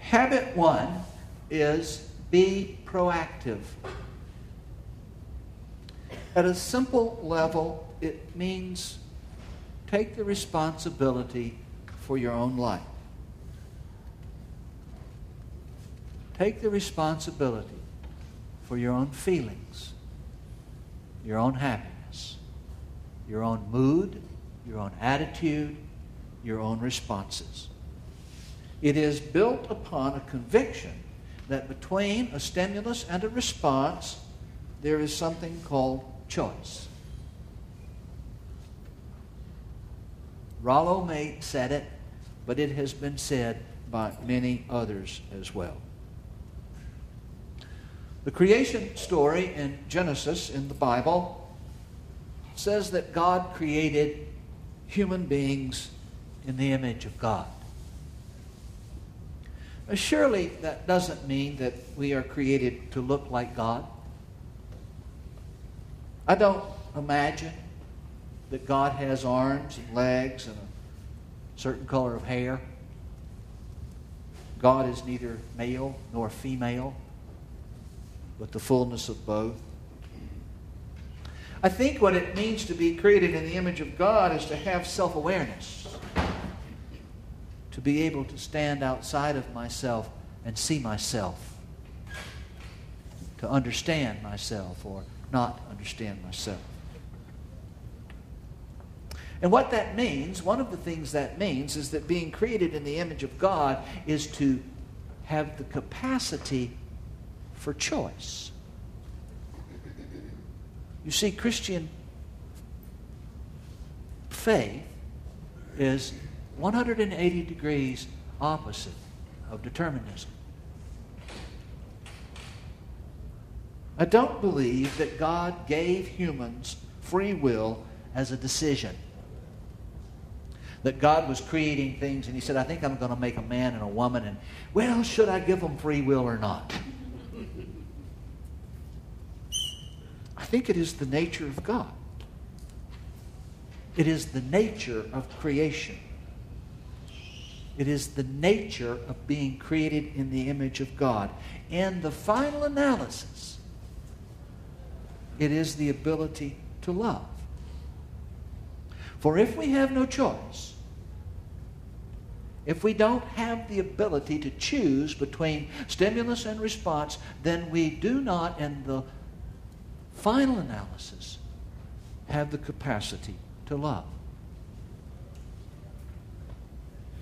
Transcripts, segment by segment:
Habit one is be proactive. At a simple level, it means take the responsibility for your own life. Take the responsibility for your own feelings, your own happiness, your own mood, your own attitude, your own responses. It is built upon a conviction that between a stimulus and a response, there is something called choice. Rollo May said it, but it has been said by many others as well. The creation story in Genesis in the Bible says that God created human beings in the image of God. Surely that doesn't mean that we are created to look like God. I don't imagine that God has arms and legs and a certain color of hair. God is neither male nor female, but the fullness of both. I think what it means to be created in the image of God is to have self-awareness, to be able to stand outside of myself and see myself, to understand myself or not understand myself. And what that means, one of the things that means, is that being created in the image of God is to have the capacity for choice. You see, Christian faith is 180 degrees opposite of determinism. I don't believe that God gave humans free will as a decision. That God was creating things and He said, I think I'm going to make a man and a woman, and, well, should I give them free will or not? I think it is the nature of God. It is the nature of creation. It is the nature of being created in the image of God. In the final analysis, it is the ability to love. For if we have no choice, if we don't have the ability to choose between stimulus and response, then we do not, in the final analysis, have the capacity to love.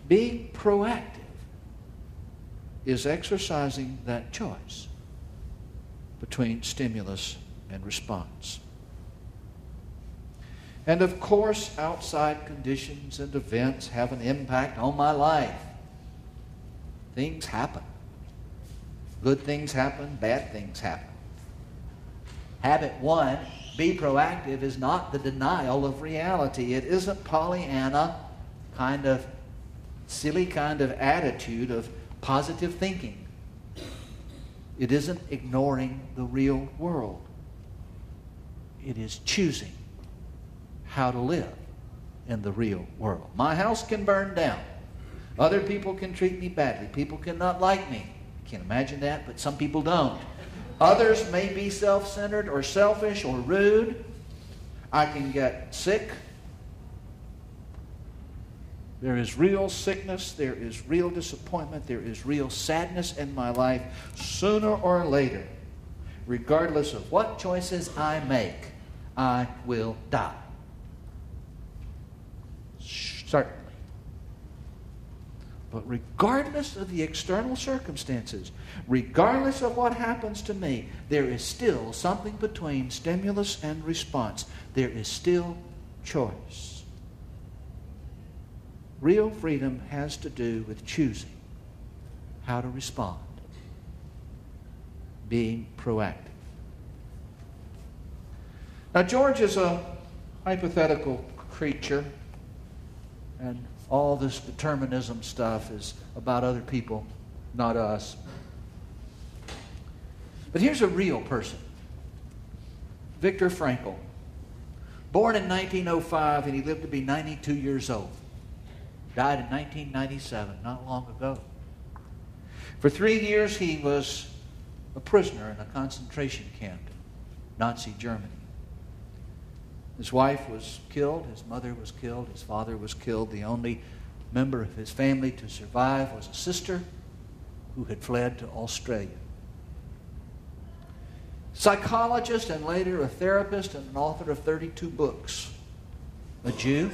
Being proactive is exercising that choice between stimulus and response. And of course, outside conditions and events have an impact on my life. Things happen. Good things happen, bad things happen. Habit one, be proactive, is not the denial of reality. It isn't Pollyanna kind of silly kind of attitude of positive thinking. It isn't ignoring the real world. It is choosing how to live in the real world. My house can burn down. Other people can treat me badly. People cannot like me. Can't imagine that, but some people don't. Others may be self-centered or selfish or rude. I can get sick. There is real sickness. There is real disappointment. There is real sadness in my life. Sooner or later, regardless of what choices I make, I will die. Certainly. But regardless of the external circumstances, regardless of what happens to me, there is still something between stimulus and response. There is still choice. Real freedom has to do with choosing how to respond, being proactive. Now, George is a hypothetical creature, and all this determinism stuff is about other people, not us. But here's a real person. Viktor Frankl. Born in 1905, and he lived to be 92 years old. Died in 1997, not long ago. For 3 years, he was a prisoner in a concentration camp in Nazi Germany. His wife was killed, his mother was killed, his father was killed. The only member of his family to survive was a sister who had fled to Australia. Psychologist and later a therapist and an author of 32 books. A Jew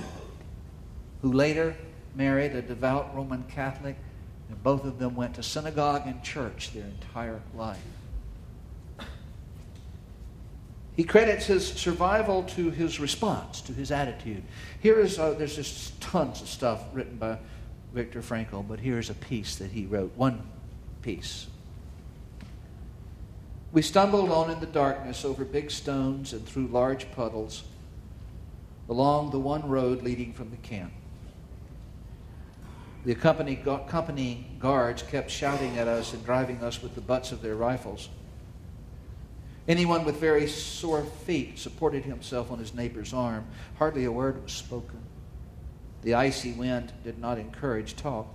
who later married a devout Roman Catholic, and both of them went to synagogue and church their entire life. He credits his survival to his response, to his attitude. There's just tons of stuff written by Viktor Frankl, but here's a piece that he wrote, one piece. We stumbled on in the darkness over big stones and through large puddles along the one road leading from the camp. The accompanying guards kept shouting at us and driving us with the butts of their rifles. Anyone with very sore feet supported himself on his neighbor's arm. Hardly a word was spoken. The icy wind did not encourage talk.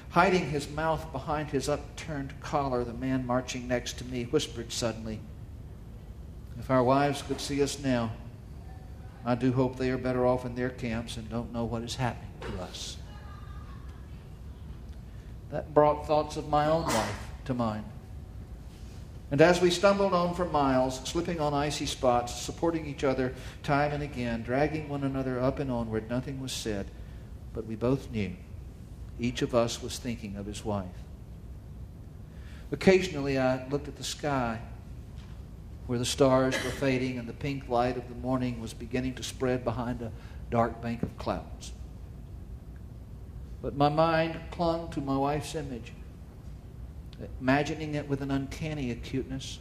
Hiding his mouth behind his upturned collar, the man marching next to me whispered suddenly, "If our wives could see us now, I do hope they are better off in their camps and don't know what is happening to us." That brought thoughts of my own life to mind. And as we stumbled on for miles, slipping on icy spots, supporting each other time and again, dragging one another up and onward, nothing was said, but we both knew each of us was thinking of his wife. Occasionally I looked at the sky where the stars were fading and the pink light of the morning was beginning to spread behind a dark bank of clouds. But my mind clung to my wife's image, imagining it with an uncanny acuteness.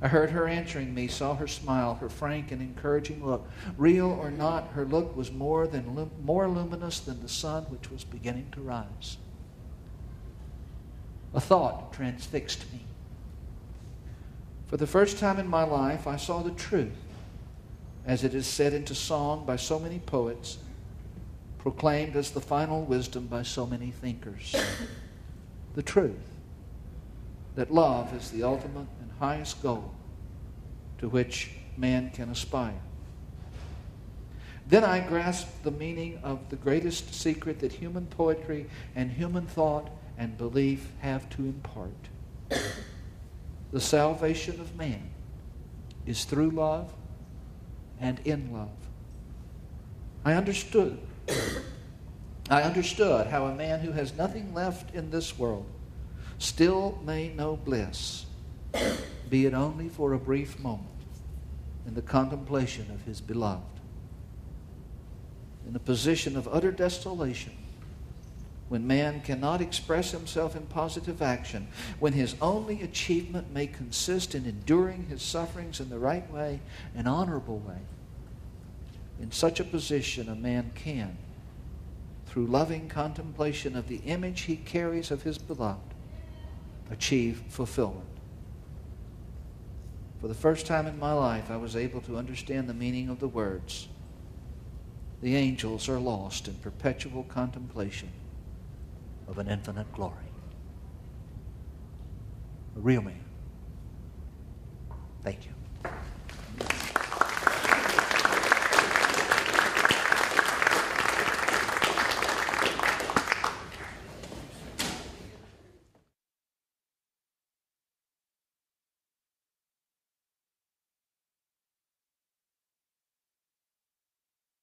I heard her answering me, saw her smile, her frank and encouraging look. Real or not, her look was more luminous than the sun which was beginning to rise. A thought transfixed me. For the first time in my life, I saw the truth, as it is said into song by so many poets, proclaimed as the final wisdom by so many thinkers. The truth that love is the ultimate and highest goal to which man can aspire. Then I grasped the meaning of the greatest secret that human poetry and human thought and belief have to impart. The salvation of man is through love and in love. I understood how a man who has nothing left in this world still may know bliss, be it only for a brief moment, in the contemplation of his beloved. In a position of utter desolation, when man cannot express himself in positive action, when his only achievement may consist in enduring his sufferings in the right way, an honorable way, in such a position a man can, through loving contemplation of the image he carries of his beloved, achieve fulfillment. For the first time in my life, I was able to understand the meaning of the words, "The angels are lost in perpetual contemplation of an infinite glory." A real man. Thank you.